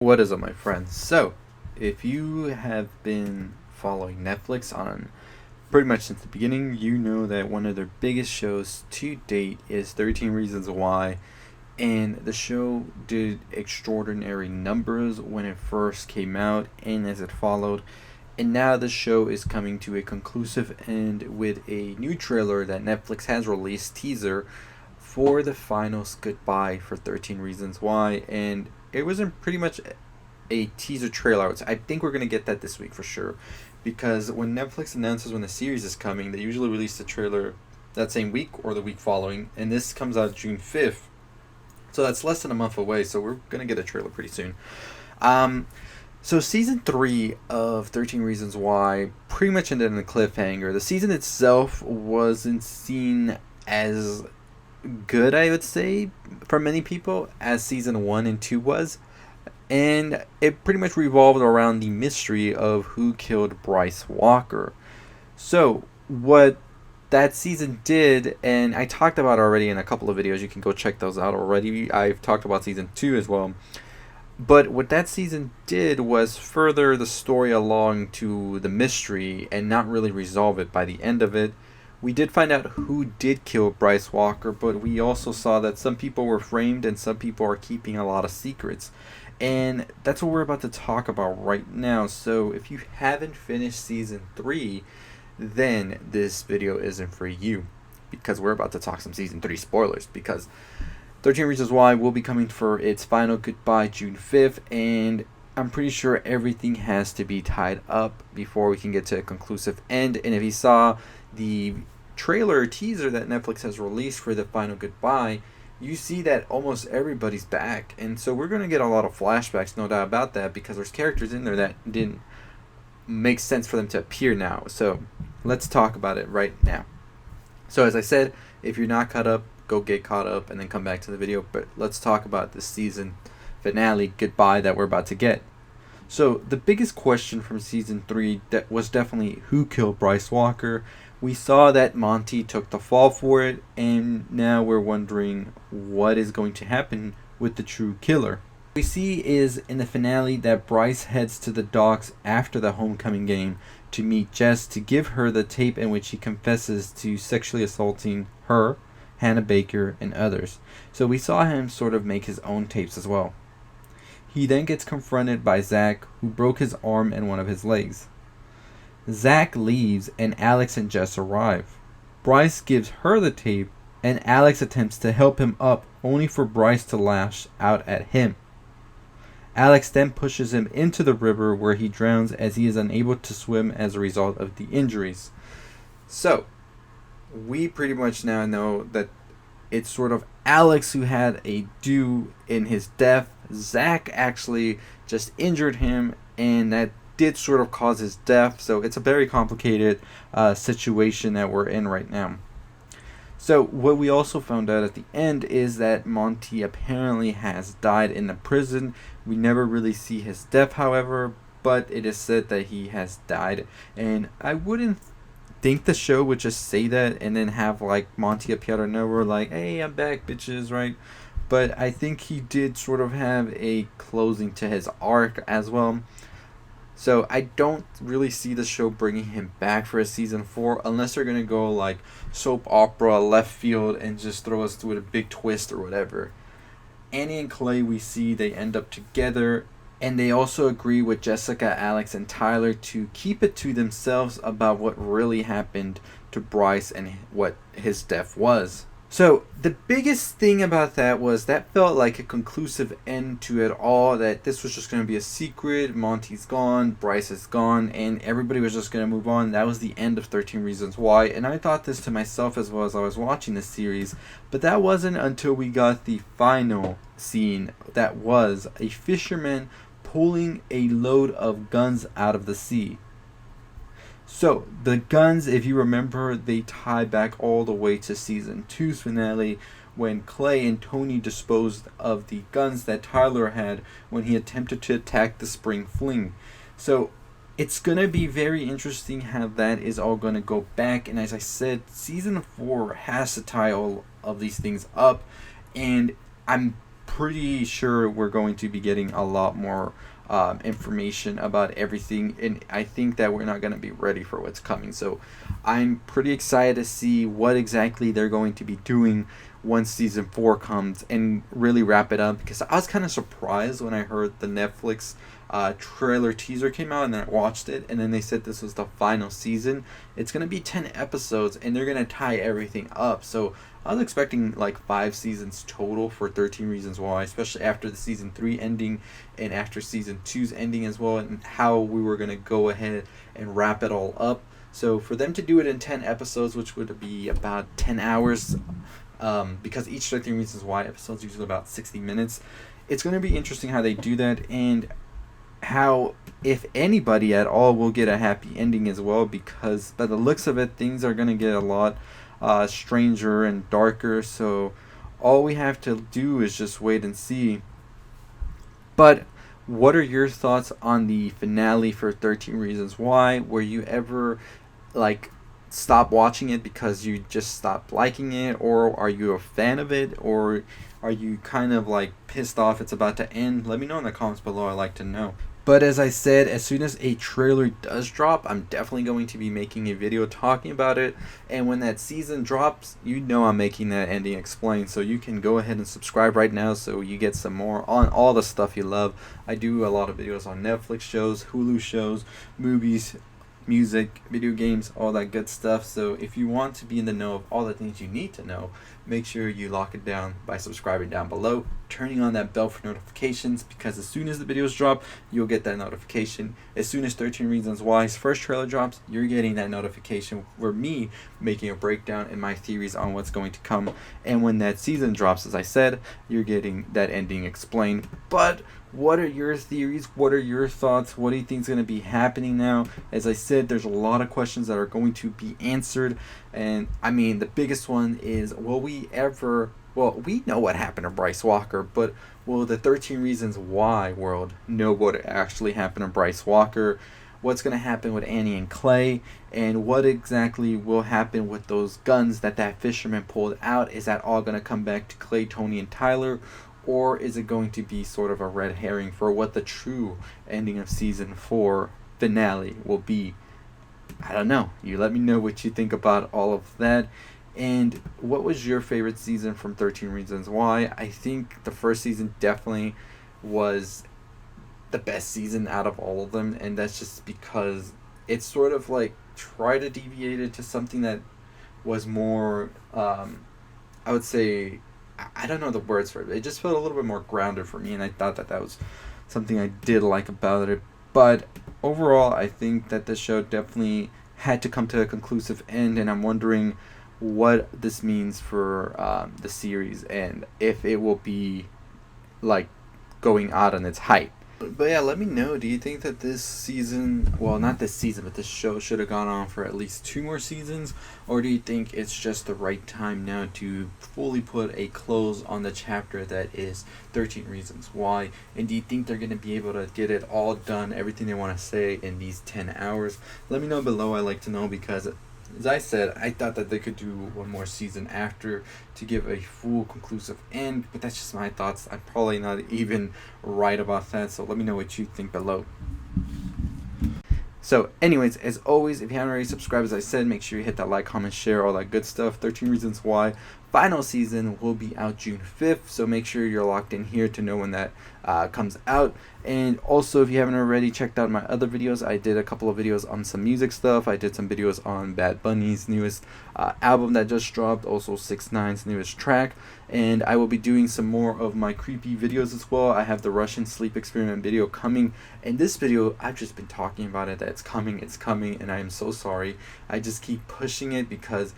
What is up, my friends? So, if you have been following Netflix on pretty much since the beginning, you know that one of their biggest shows to date is 13 Reasons Why, and the show did extraordinary numbers when it first came out and as it followed. And now the show is coming to a conclusive end with a new trailer that Netflix has released, teaser, for the final goodbye for 13 Reasons Why. And it wasn't pretty much a teaser trailer. I think we're going to get that this week for sure. Because when Netflix announces when the series is coming, they usually release the trailer that same week or the week following. And this comes out June 5th. So that's less than a month away. So we're going to get a trailer pretty soon. So season 3 of 13 Reasons Why pretty much ended in a cliffhanger. The season itself wasn't seen as good, I would say, for many people, as season 1 and 2 was. And it pretty much revolved around the mystery of who killed Bryce Walker. So, what that season did, and I talked about already in a couple of videos, you can go check those out already. I've talked about season 2 as well. But what that season did was further the story along to the mystery and not really resolve it by the end of it. We did find out who did kill Bryce Walker, but we also saw that some people were framed and some people are keeping a lot of secrets. And that's what we're about to talk about right now. So if you haven't finished season 3, then this video isn't for you, because we're about to talk some season 3 spoilers, because 13 Reasons Why will be coming for its final goodbye June 5th, and I'm pretty sure everything has to be tied up before we can get to a conclusive end. And if you saw the trailer teaser that Netflix has released for the final goodbye, you see that almost everybody's back. And so we're going to get a lot of flashbacks, no doubt about that, because there's characters in there that didn't make sense for them to appear now. So let's talk about it right now. So as I said, if you're not caught up, go get caught up and then come back to the video. But let's talk about the season finale goodbye that we're about to get. So the biggest question from season 3 was definitely who killed Bryce Walker. We saw that Monty took the fall for it, and now we're wondering what is going to happen with the true killer. What we see is in the finale that Bryce heads to the docks after the homecoming game to meet Jess to give her the tape in which he confesses to sexually assaulting her, Hannah Baker, and others. So we saw him sort of make his own tapes as well. He then gets confronted by Zach, who broke his arm and one of his legs. Zach leaves and Alex and Jess arrive. Bryce gives her the tape and Alex attempts to help him up, only for Bryce to lash out at him. Alex then pushes him into the river where he drowns as he is unable to swim as a result of the injuries. So, we pretty much now know that it's sort of Alex who had a do in his death. Zach actually just injured him, and that did sort of cause his death. So it's a very complicated situation that we're in right now. So what we also found out at the end is that Monty apparently has died in the prison. We never really see his death, however, but it is said that he has died. And I wouldn't think the show would just say that and then have like Monty appear out of nowhere like, hey, I'm back, bitches, right? But I think he did sort of have a closing to his arc as well. So I don't really see the show bringing him back for a season 4 unless they're going to go like soap opera left field and just throw us with a big twist or whatever. Annie and Clay, we see they end up together, and they also agree with Jessica, Alex, and Tyler to keep it to themselves about what really happened to Bryce and what his death was. So the biggest thing about that was that felt like a conclusive end to it all, that this was just going to be a secret. Monty's gone, Bryce is gone, and everybody was just going to move on. That was the end of 13 Reasons Why, and I thought this to myself as well as I was watching this series, but that wasn't until we got the final scene that was a fisherman pulling a load of guns out of the sea. So, the guns, if you remember, they tie back all the way to season 2's finale when Clay and Tony disposed of the guns that Tyler had when he attempted to attack the spring fling. So, it's going to be very interesting how that is all going to go back. And as I said, season 4 has to tie all of these things up. And I'm pretty sure we're going to be getting a lot more information about everything, and I think that we're not going to be ready for what's coming. So I'm pretty excited to see what exactly they're going to be doing once season 4 comes and really wrap it up, because I was kind of surprised when I heard the Netflix trailer teaser came out, and then I watched it, and then they said this was the final season. It's going to be 10 episodes and they're going to tie everything up. So I was expecting like 5 seasons total for 13 Reasons Why, especially after the season 3 ending and after season 2's ending as well, and how we were going to go ahead and wrap it all up. So for them to do it in 10 episodes, which would be about 10 hours, because each 13 Reasons Why episode is usually about 60 minutes, it's going to be interesting how they do that, and how, if anybody at all, will get a happy ending as well, because by the looks of it, things are going to get a lot stranger and darker. So all we have to do is just wait and see. But what are your thoughts on the finale for 13 Reasons Why? Were you ever like stop watching it because you just stopped liking it, or are you a fan of it, or are you kind of like pissed off it's about to end? Let me know in the comments below. I'd like to know. But as I said, as soon as a trailer does drop, I'm definitely going to be making a video talking about it. And when that season drops, you know I'm making that ending explained. So you can go ahead and subscribe right now so you get some more on all the stuff you love. I do a lot of videos on Netflix shows, Hulu shows, movies, music, video games, all that good stuff. So if you want to be in the know of all the things you need to know, make sure you lock it down by subscribing down below, turning on that bell for notifications, because as soon as the videos drop, you'll get that notification. As soon as 13 Reasons Why's first trailer drops, you're getting that notification for me making a breakdown and my theories on what's going to come. And when that season drops, as I said, you're getting that ending explained. But what are your theories? What are your thoughts? What do you think is going to be happening now? As I said, there's a lot of questions that are going to be answered. And I mean, the biggest one is, will we ever... Well, we know what happened to Bryce Walker, but will the 13 Reasons Why world know what actually happened to Bryce Walker? What's going to happen with Annie and Clay? And what exactly will happen with those guns that fisherman pulled out? Is that all going to come back to Clay, Tony, and Tyler? Or is it going to be sort of a red herring for what the true ending of season 4 finale will be? I don't know. You let me know what you think about all of that. And what was your favorite season from 13 Reasons Why? I think the first season definitely was the best season out of all of them. And that's just because it's sort of like tried to deviate it to something that was more, I would say, I don't know the words for it. It just felt a little bit more grounded for me, and I thought that was something I did like about it. But overall, I think that the show definitely had to come to a conclusive end, and I'm wondering what this means for the series, and if it will be like going out on its hype. But yeah, let me know. Do you think that this season, well, not this season, but this show should have gone on for at least 2 more seasons? Or do you think it's just the right time now to fully put a close on the chapter that is 13 Reasons Why? And do you think they're going to be able to get it all done, everything they want to say in these 10 hours? Let me know below. I'd like to know, because as I said, I thought that they could do one more season after to give a full conclusive end, but that's just my thoughts. I'm probably not even right about that, so let me know what you think below. So anyways, as always, if you haven't already subscribed, as I said, make sure you hit that like, comment, share, all that good stuff. 13 Reasons Why final season will be out June 5th, so make sure you're locked in here to know when that comes out. And also, if you haven't already checked out my other videos, I did a couple of videos on some music stuff. I did some videos on Bad Bunny's newest album that just dropped, also 6ix9ine's newest track, and I will be doing some more of my creepy videos as well. I have the Russian sleep experiment video coming, and this video, I've just been talking about it, that it's coming, and I am so sorry. I just keep pushing it because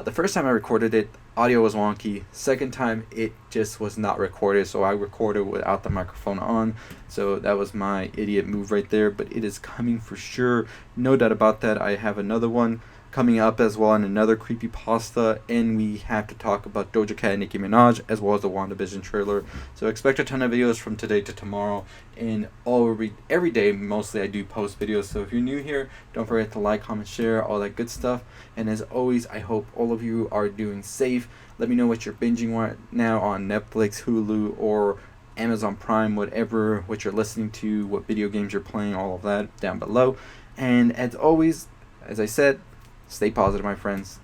the first time I recorded it, audio was wonky. Second time, it just was not recorded, so I recorded without the microphone on. So that was my idiot move right there, but it is coming for sure. No doubt about that. I have another one coming up as well in another creepypasta, and we have to talk about Doja Cat and Nicki Minaj as well as the WandaVision trailer. So expect a ton of videos from today to tomorrow, and every day mostly I do post videos. So if you're new here, don't forget to like, comment, share, all that good stuff. And as always, I hope all of you are doing safe. Let me know what you're binging right now on Netflix, Hulu, or Amazon Prime, whatever, what you're listening to, what video games you're playing, all of that down below. And as always, as I said, stay positive, my friends.